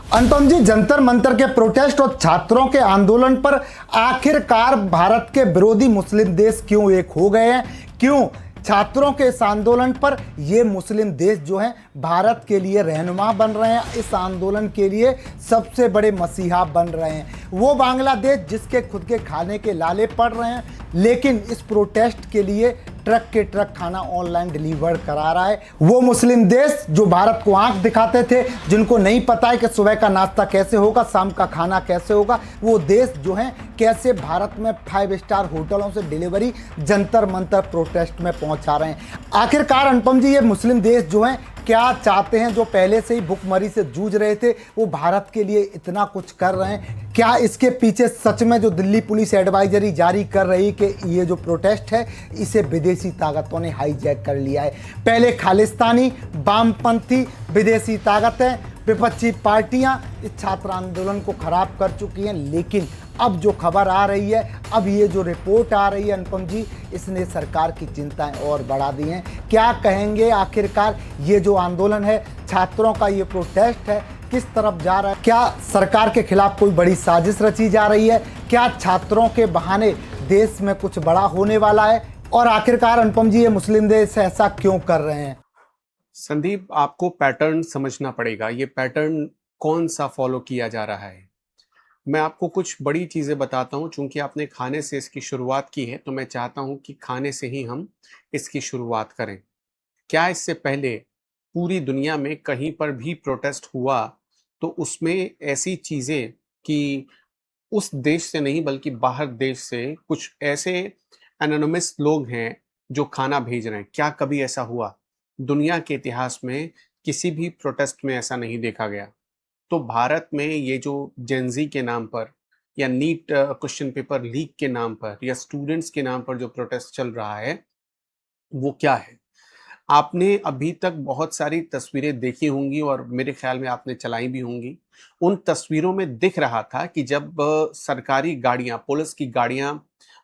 अनुपम जी, जंतर मंतर के प्रोटेस्ट और छात्रों के आंदोलन पर आखिरकार भारत के विरोधी मुस्लिम देश क्यों एक हो गए हैं? क्यों छात्रों के इस आंदोलन पर ये मुस्लिम देश जो हैं भारत के लिए रहनुमा बन रहे हैं, इस आंदोलन के लिए सबसे बड़े मसीहा बन रहे हैं? वो बांग्लादेश जिसके खुद के खाने के लाले पड़ रहे हैं, लेकिन इस प्रोटेस्ट के लिए ट्रक के ट्रक खाना ऑनलाइन डिलीवर करा रहा है। वो मुस्लिम देश जो भारत को आंख दिखाते थे, जिनको नहीं पता है कि सुबह का नाश्ता कैसे होगा, शाम का खाना कैसे होगा, वो देश जो है कैसे भारत में 5 स्टार होटलों से डिलीवरी जंतर मंतर प्रोटेस्ट में पहुंचा रहे हैं। आखिरकार अनुपम जी, ये मुस्लिम देश जो हैं क्या चाहते हैं? जो पहले से ही भुखमरी से जूझ रहे थे, वो भारत के लिए इतना कुछ कर रहे हैं। क्या इसके पीछे सच में जो दिल्ली पुलिस एडवाइजरी जारी कर रही कि ये जो प्रोटेस्ट है इसे विदेशी ताकतों ने हाईजैक कर लिया है? पहले खालिस्तानी वामपंथी विदेशी ताकतें, विपक्षी पार्टियां इस छात्र आंदोलन को खराब कर चुकी हैं, लेकिन अब जो खबर आ रही है, अब ये जो रिपोर्ट आ रही है अनुपम जी, इसने सरकार की चिंताएं और बढ़ा दी हैं। क्या कहेंगे आखिरकार ये जो आंदोलन है, छात्रों का ये प्रोटेस्ट है, किस तरफ जा रहा है? क्या सरकार के खिलाफ कोई बड़ी साजिश रची जा रही है? क्या छात्रों के बहाने देश में कुछ बड़ा होने वाला है? और आखिरकार अनुपम जी, ये मुस्लिम देश ऐसा क्यों कर रहे हैं? संदीप, आपको पैटर्न समझना पड़ेगा। ये पैटर्न कौन सा फॉलो किया जा रहा है। मैं आपको कुछ बड़ी चीज़ें बताता हूँ। चूंकि आपने खाने से इसकी शुरुआत की है, तो मैं चाहता हूँ कि खाने से ही हम इसकी शुरुआत करें। क्या इससे पहले पूरी दुनिया में कहीं पर भी प्रोटेस्ट हुआ तो उसमें ऐसी चीज़ें कि उस देश से नहीं बल्कि बाहर देश से कुछ ऐसे एनोनिमस लोग हैं जो खाना भेज रहे हैं? क्या कभी ऐसा हुआ? दुनिया के इतिहास में किसी भी प्रोटेस्ट में ऐसा नहीं देखा गया। तो भारत में ये जो जेनजी के नाम पर या नीट क्वेश्चन पेपर लीक के नाम पर या स्टूडेंट्स के नाम पर जो प्रोटेस्ट चल रहा है, वो क्या है? आपने अभी तक बहुत सारी तस्वीरें देखी होंगी और मेरे ख्याल में आपने चलाई भी होंगी। उन तस्वीरों में दिख रहा था कि जब सरकारी गाड़ियां, पुलिस की गाड़ियां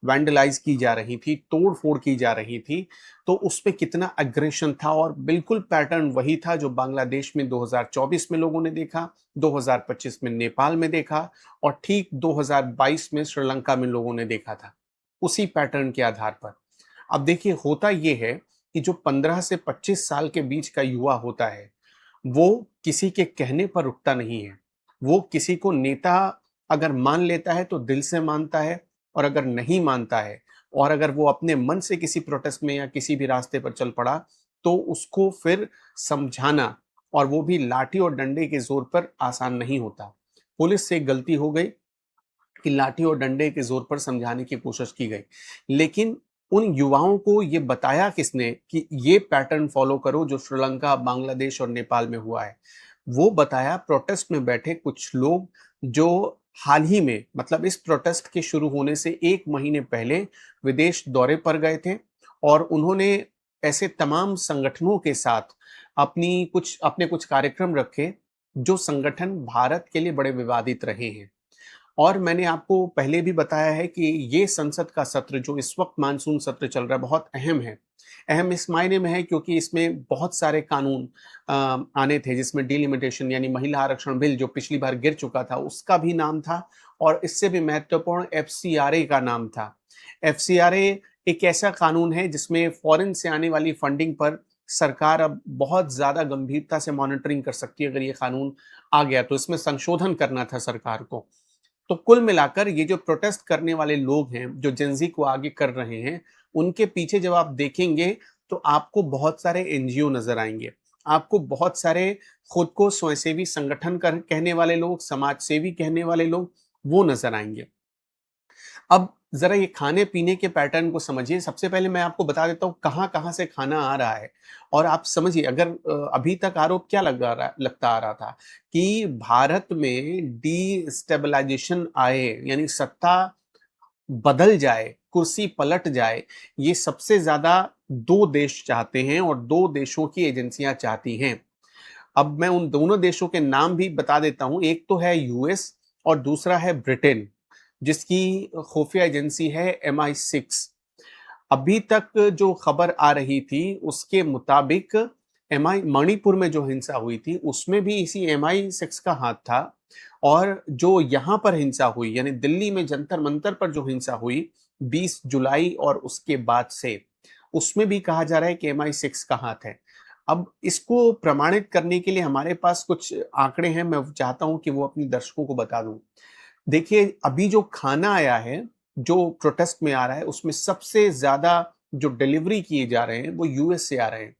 वैंडलाइज की जा रही थी, तोड़-फोड़ की जा रही थी, तो उस पे कितना एग्रेशन था। और बिल्कुल पैटर्न वही था जो बांग्लादेश में 2024 में लोगों ने देखा, 2025 में नेपाल में देखा और ठीक 2022 में श्रीलंका में लोगों ने देखा था, उसी पैटर्न के आधार पर। अब देखिए, होता ये है कि जो 15 से 25 साल के बीच का युवा होता है, वो किसी के कहने पर रुकता नहीं है। वो किसी को नेता अगर मान लेता है तो दिल से मानता है, और अगर नहीं मानता है और अगर वो अपने मन से किसी प्रोटेस्ट में या किसी भी रास्ते पर चल पड़ा, तो उसको फिर समझाना, और वो भी लाठी और डंडे के जोर पर, आसान नहीं होता। पुलिस से गलती हो गई कि लाठी और डंडे के जोर पर समझाने की कोशिश की गई, लेकिन उन युवाओं को ये बताया किसने कि ये पैटर्न फॉलो करो जो श्रीलंका, बांग्लादेश और नेपाल में हुआ है? वो बताया प्रोटेस्ट में बैठे कुछ लोग जो हाल ही में, मतलब इस प्रोटेस्ट के शुरू होने से 1 महीने पहले विदेश दौरे पर गए थे, और उन्होंने ऐसे तमाम संगठनों के साथ अपने कुछ कार्यक्रम रखे जो संगठन भारत के लिए बड़े विवादित रहे हैं। और मैंने आपको पहले भी बताया है कि ये संसद का सत्र जो इस वक्त मानसून सत्र चल रहा है, बहुत अहम है। अहम इस मायने में है क्योंकि इसमें बहुत सारे कानून आने थे, जिसमें डिलिमिटेशन यानी महिला आरक्षण बिल जो पिछली बार गिर चुका था, उसका भी नाम था, और इससे भी महत्वपूर्ण एफसीआरए का नाम था। एफसीआरए एक ऐसा कानून है जिसमें फॉरेन से आने वाली फंडिंग पर सरकार अब बहुत ज़्यादा गंभीरता से मॉनिटरिंग कर सकती है। अगर ये कानून आ गया तो इसमें संशोधन करना था सरकार को। तो कुल मिलाकर ये जो प्रोटेस्ट करने वाले लोग हैं, जो जेनजी को आगे कर रहे हैं, उनके पीछे जब आप देखेंगे तो आपको बहुत सारे एनजीओ नजर आएंगे। आपको बहुत सारे खुद को स्वयंसेवी संगठन कहने वाले लोग, समाज सेवी कहने वाले लोग, वो नजर आएंगे। अब जरा ये खाने पीने के पैटर्न को समझिए। सबसे पहले मैं आपको बता देता हूँ कहाँ कहाँ से खाना आ रहा है, और आप समझिए। अगर अभी तक आरोप क्या लगता आ रहा था कि भारत में डीस्टेबलाइजेशन आए, यानी सत्ता बदल जाए, कुर्सी पलट जाए, ये सबसे ज्यादा 2 देश चाहते हैं और 2 देशों की एजेंसियां चाहती हैं। अब मैं उन दोनों देशों के नाम भी बता देता हूं। एक तो है यूएस और दूसरा है ब्रिटेन, जिसकी खुफिया एजेंसी है MI6। अभी तक जो खबर आ रही थी उसके मुताबिक MI मणिपुर में जो हिंसा हुई थी उसमें भी इसी MI6 का हाथ था, और जो यहाँ पर हिंसा हुई यानी दिल्ली में जंतर मंतर पर जो हिंसा हुई 20 जुलाई और उसके बाद से, उसमें भी कहा जा रहा है कि MI6 का हाथ है। अब इसको प्रमाणित करने के लिए हमारे पास कुछ आंकड़े हैं, मैं चाहता हूं कि वो अपने दर्शकों को बता दूं। देखिए, अभी जो खाना आया है, जो प्रोटेस्ट में आ रहा है, उसमें सबसे ज्यादा जो डिलीवरी किए जा रहे हैं वो यूएस से आ रहे हैं।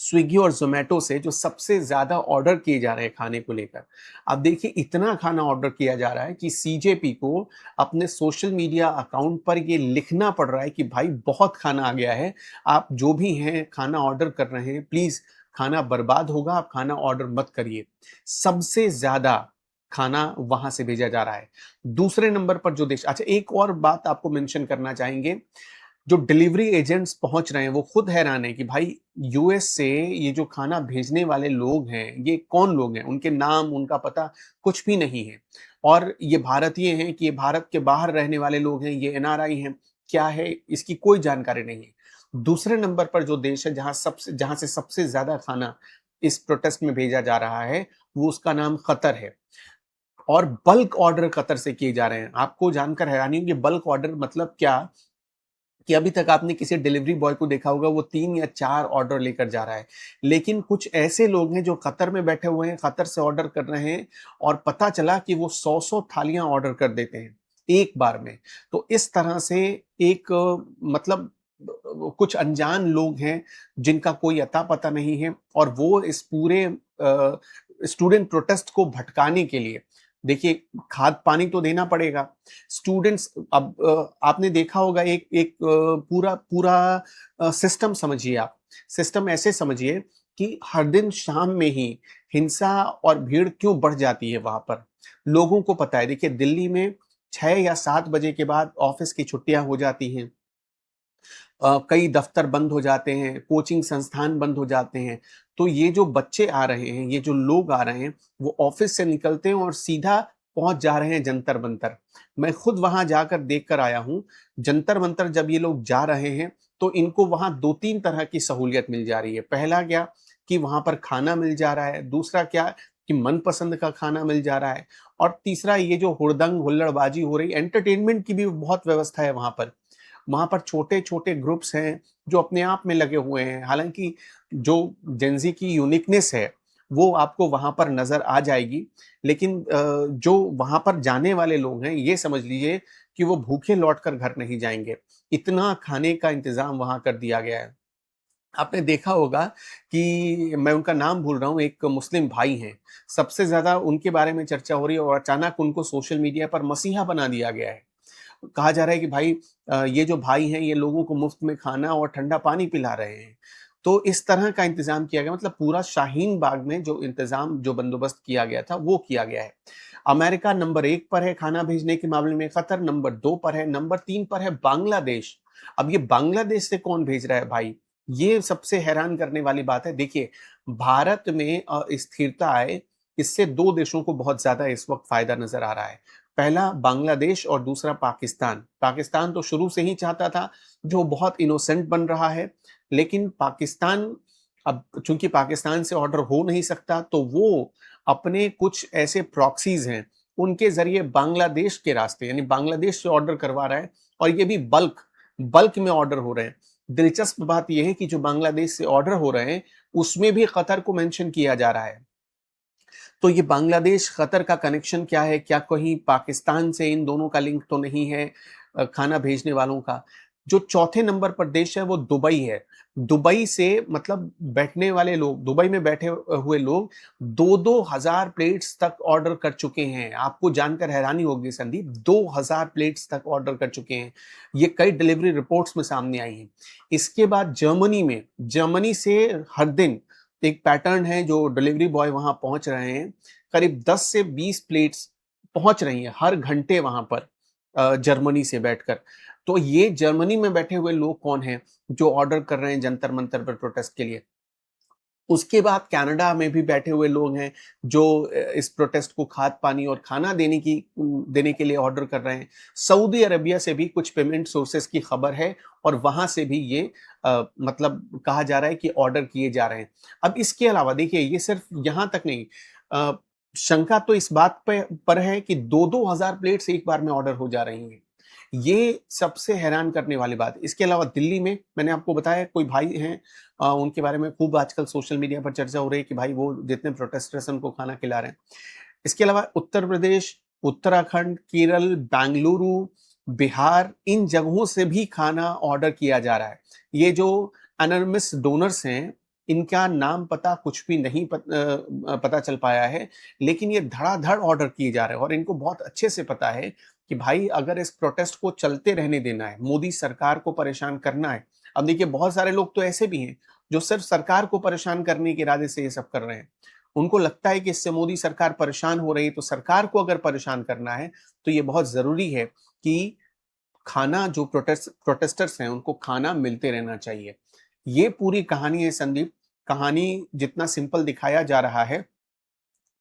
स्विगी और जोमेटो से जो सबसे ज्यादा ऑर्डर किए जा रहे हैं खाने को लेकर। अब देखिए, इतना खाना ऑर्डर किया जा रहा है कि सीजेपी को अपने सोशल मीडिया अकाउंट पर ये लिखना पड़ रहा है कि भाई बहुत खाना आ गया है, आप जो भी हैं खाना ऑर्डर कर रहे हैं प्लीज, खाना बर्बाद होगा, आप खाना ऑर्डर मत करिए। सबसे ज्यादा खाना वहां से भेजा जा रहा है। दूसरे नंबर पर जो देश, अच्छा एक और बात आपको मेंशन करना चाहेंगे, जो डिलीवरी एजेंट्स पहुंच रहे हैं वो खुद हैरान है कि भाई यूएस से ये जो खाना भेजने वाले लोग हैं ये कौन लोग हैं, उनके नाम उनका पता कुछ भी नहीं है, और ये भारतीय हैं कि ये भारत के बाहर रहने वाले लोग हैं, ये एनआरआई हैं, क्या है इसकी कोई जानकारी नहीं है। दूसरे नंबर पर जो देश है जहां से सबसे ज्यादा खाना इस प्रोटेस्ट में भेजा जा रहा है वो उसका नाम कतर है, और बल्क ऑर्डर कतर से किए जा रहे हैं। आपको जानकर हैरानी होगी बल्क ऑर्डर मतलब क्या, कि अभी तक आपने किसी डिलीवरी बॉय को देखा होगा वो 3 या 4 ऑर्डर लेकर जा रहा है, लेकिन कुछ ऐसे लोग हैं जो कतर में बैठे हुए हैं, कतर से ऑर्डर कर रहे हैं, और पता चला कि वो 100 थालियां ऑर्डर कर देते हैं एक बार में। तो इस तरह से एक मतलब कुछ अनजान लोग हैं जिनका कोई अता पता नहीं है, और वो इस पूरे स्टूडेंट प्रोटेस्ट को भटकाने के लिए, देखिए खाद पानी तो देना पड़ेगा स्टूडेंट्स। अब आपने देखा होगा एक एक पूरा पूरा सिस्टम समझिए, आप सिस्टम ऐसे समझिए कि हर दिन शाम में ही हिंसा और भीड़ क्यों बढ़ जाती है वहां पर, लोगों को पता है। देखिए दिल्ली में 6 या 7 बजे के बाद ऑफिस की छुट्टियां हो जाती हैं, कई दफ्तर बंद हो जाते हैं, कोचिंग संस्थान बंद हो जाते हैं। तो ये जो बच्चे आ रहे हैं, ये जो लोग आ रहे हैं, वो ऑफिस से निकलते हैं और सीधा पहुंच जा रहे हैं जंतर मंतर। मैं खुद वहां जाकर देख कर आया हूं। जंतर मंतर जब ये लोग जा रहे हैं तो इनको वहां 2-3 तरह की सहूलियत मिल जा रही है। पहला क्या कि वहां पर खाना मिल जा रहा है, दूसरा क्या कि मनपसंद का खाना मिल जा रहा है, और तीसरा ये जो हुड़दंग हुल्लड़बाजी हो रही, एंटरटेनमेंट की भी बहुत व्यवस्था है वहां पर। वहां पर छोटे-छोटे ग्रुप्स हैं जो अपने आप में लगे हुए हैं। हालांकि जो जेनज़ी की यूनिकनेस है वो आपको वहां पर नजर आ जाएगी, लेकिन जो वहां पर जाने वाले लोग हैं ये समझ लीजिए कि वो भूखे लौटकर घर नहीं जाएंगे। इतना खाने का इंतजाम वहां कर दिया गया है। आपने देखा होगा कि मैं उनका नाम भूल रहा हूँ, एक मुस्लिम भाई हैं, सबसे ज्यादा उनके बारे में चर्चा हो रही है, और अचानक उनको सोशल मीडिया पर मसीहा बना दिया गया है। कहा जा रहा है कि भाई ये जो भाई हैं ये लोगों को मुफ्त में खाना और ठंडा पानी पिला रहे हैं। तो इस तरह का इंतजाम किया गया, मतलब पूरा शाहीन बाग में जो इंतजाम जो बंदोबस्त किया गया था वो किया गया है। अमेरिका नंबर 1 पर है खाना भेजने के मामले में, कतर नंबर 2 पर है, नंबर 3 पर है बांग्लादेश। अब ये बांग्लादेश से कौन भेज रहा है भाई, ये सबसे हैरान करने वाली बात है। देखिए भारत में स्थिरता आए, इससे 2 देशों को बहुत ज्यादा इस वक्त फायदा नजर आ रहा है। पहला बांग्लादेश और दूसरा पाकिस्तान। पाकिस्तान तो शुरू से ही चाहता था, जो बहुत इनोसेंट बन रहा है, लेकिन पाकिस्तान अब चूंकि पाकिस्तान से ऑर्डर हो नहीं सकता तो वो अपने कुछ ऐसे प्रॉक्सीज हैं उनके जरिए बांग्लादेश के रास्ते यानी बांग्लादेश से ऑर्डर करवा रहा है, और ये भी बल्क बल्क में ऑर्डर हो रहे हैं। दिलचस्प बात यह है कि जो बांग्लादेश से ऑर्डर हो रहे हैं उसमें भी कतर को मेंशन किया जा रहा है। तो ये बांग्लादेश कतर का कनेक्शन क्या है, क्या कहीं पाकिस्तान से इन दोनों का लिंक तो नहीं है खाना भेजने वालों का। जो चौथे नंबर पर देश है वो दुबई है। दुबई से मतलब बैठने वाले लोग, दुबई में बैठे हुए लोग 2-2 हजार प्लेट्स तक ऑर्डर कर चुके हैं। आपको जानकर हैरानी होगी संदीप, 2,000 प्लेट्स तक ऑर्डर कर चुके हैं। ये कई डिलीवरी रिपोर्ट्स में सामने आई हैं। इसके बाद जर्मनी से हर दिन एक पैटर्न है, जो डिलीवरी बॉय वहां पहुंच रहे हैं, करीब 10 से 20 प्लेट्स पहुंच रही हैं हर घंटे वहां पर जर्मनी से बैठकर। तो ये जर्मनी में बैठे हुए लोग कौन हैं जो ऑर्डर कर रहे हैं जंतर मंतर पर प्रोटेस्ट के लिए, उसके बाद कनाडा में भी बैठे हुए लोग हैं जो इस प्रोटेस्ट को खाद पानी और खाना देने के लिए ऑर्डर कर रहे हैं। सऊदी अरबिया से भी कुछ पेमेंट सोर्सेस की खबर है और वहां से भी ये मतलब कहा जा रहा है कि ऑर्डर किए जा रहे हैं। अब इसके अलावा देखिए, ये सिर्फ यहां तक नहीं, अ, शंका तो इस बात पर है कि 2-2 हजार प्लेट्स एक बार में ऑर्डर हो जा रही हैं। ये सबसे हैरान करने वाली बात। इसके अलावा दिल्ली में मैंने आपको बताया कोई भाई हैं, उनके बारे में खूब आजकल सोशल मीडिया पर चर्चा हो रही है कि भाई वो जितने प्रोटेस्टर्स हैं उनको खाना खिला रहे हैं। इसके अलावा उत्तर प्रदेश, उत्तराखंड, केरल, बेंगलुरु, बिहार, इन जगहों से भी खाना ऑर्डर किया जा रहा है। ये जो एनोनिमस डोनर्स हैं, इनका नाम पता कुछ भी नहीं पता चल पाया है, लेकिन ये धड़ाधड़ ऑर्डर किए जा रहे हैं और इनको बहुत अच्छे से पता है कि भाई अगर इस प्रोटेस्ट को चलते रहने देना है, मोदी सरकार को परेशान करना है। अब देखिए, बहुत सारे लोग तो ऐसे भी हैं जो सिर्फ सरकार को परेशान करने के इरादे से ये सब कर रहे हैं। उनको लगता है कि इससे मोदी सरकार परेशान हो रही है, तो सरकार को अगर परेशान करना है तो ये बहुत जरूरी है कि खाना जो प्रोटेस्टर्स हैं उनको खाना मिलते रहना चाहिए। ये पूरी कहानी है संदीप। कहानी जितना सिंपल दिखाया जा रहा है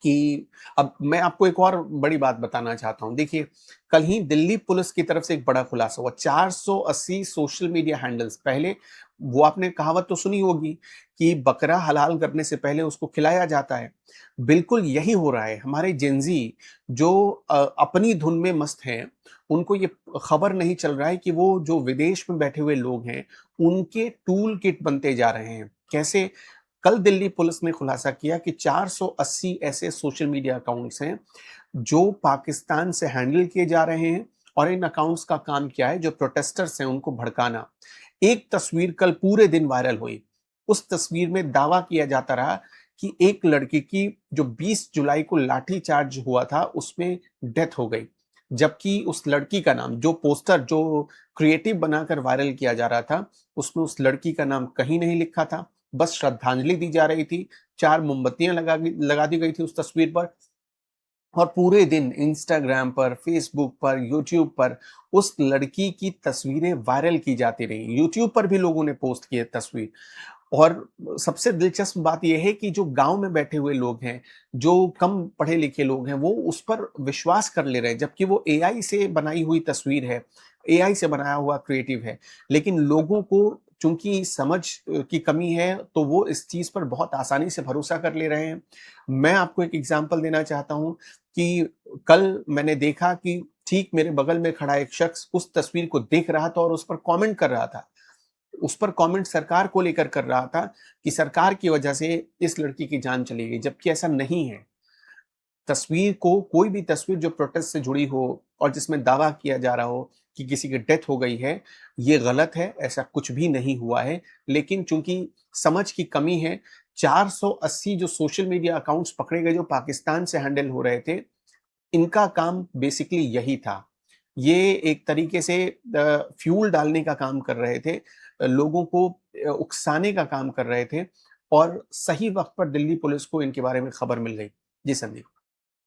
कि अब मैं आपको एक और बड़ी बात बताना चाहता हूं। देखिए, कल ही दिल्ली पुलिस की तरफ से एक बड़ा खुलासा हुआ। 480 सोशल मीडिया हैंडल्स, पहले वो आपने कहावत तो सुनी होगी कि बकरा हलाल करने से पहले उसको खिलाया जाता है। बिल्कुल यही हो रहा है। हमारे जेनजी जो अपनी धुन में मस्त हैं, उनको ये खबर नहीं चल रहा है कि वो जो विदेश में बैठे हुए लोग हैं, उनके टूल किट बनते जा रहे हैं। कैसे? कल दिल्ली पुलिस ने खुलासा किया कि 480 ऐसे सोशल मीडिया अकाउंट्स हैं जो पाकिस्तान से हैंडल किए जा रहे हैं और इन अकाउंट्स का काम क्या है, जो प्रोटेस्टर्स हैं उनको भड़काना। एक तस्वीर कल पूरे दिन वायरल हुई। उस तस्वीर में दावा किया जाता रहा कि एक लड़की की जो 20 जुलाई को लाठी चार्ज हुआ था उसमें डेथ हो गई, जबकि उस लड़की का नाम, जो पोस्टर जो क्रिएटिव बनाकर वायरल किया जा रहा था, उसमें उस लड़की का नाम कहीं नहीं लिखा था। बस श्रद्धांजलि दी जा रही थी, 4 मोमबत्तियां लगा दी गई थी उस तस्वीर पर और पूरे दिन इंस्टाग्राम पर, फेसबुक पर, यूट्यूब पर उस लड़की की तस्वीरें वायरल की जाती रही। यूट्यूब पर भी लोगों ने पोस्ट किए तस्वीर। और सबसे दिलचस्प बात यह है कि जो गांव में बैठे हुए लोग हैं, जो कम पढ़े लिखे लोग हैं, वो उस पर विश्वास कर ले रहे हैं, जबकि वो एआई से बनाई हुई तस्वीर है, एआई से बनाया हुआ क्रिएटिव है। लेकिन लोगों को चूंकि समझ की कमी है, तो वो इस चीज पर बहुत आसानी से भरोसा कर ले रहे हैं। मैं आपको एक एग्जांपल देना चाहता हूं कि कल मैंने देखा कि ठीक मेरे बगल में खड़ा एक शख्स उस तस्वीर को देख रहा था और उस पर कमेंट कर रहा था। उस पर कमेंट सरकार को लेकर कर रहा था कि सरकार की वजह से इस लड़की की जान चली गई, जबकि ऐसा नहीं है। तस्वीर को, कोई भी तस्वीर जो प्रोटेस्ट से जुड़ी हो और जिसमें दावा किया जा रहा हो कि किसी की डेथ हो गई है, ये गलत है, ऐसा कुछ भी नहीं हुआ है। लेकिन चूंकि समझ की कमी है, 480 जो सोशल मीडिया अकाउंट्स पकड़े गए जो पाकिस्तान से हैंडल हो रहे थे, इनका काम बेसिकली यही था। ये एक तरीके से फ्यूल डालने का काम कर रहे थे, लोगों को उकसाने का काम कर रहे थे और सही वक्त पर दिल्ली पुलिस को इनके बारे में खबर मिल गई। जी संदीप।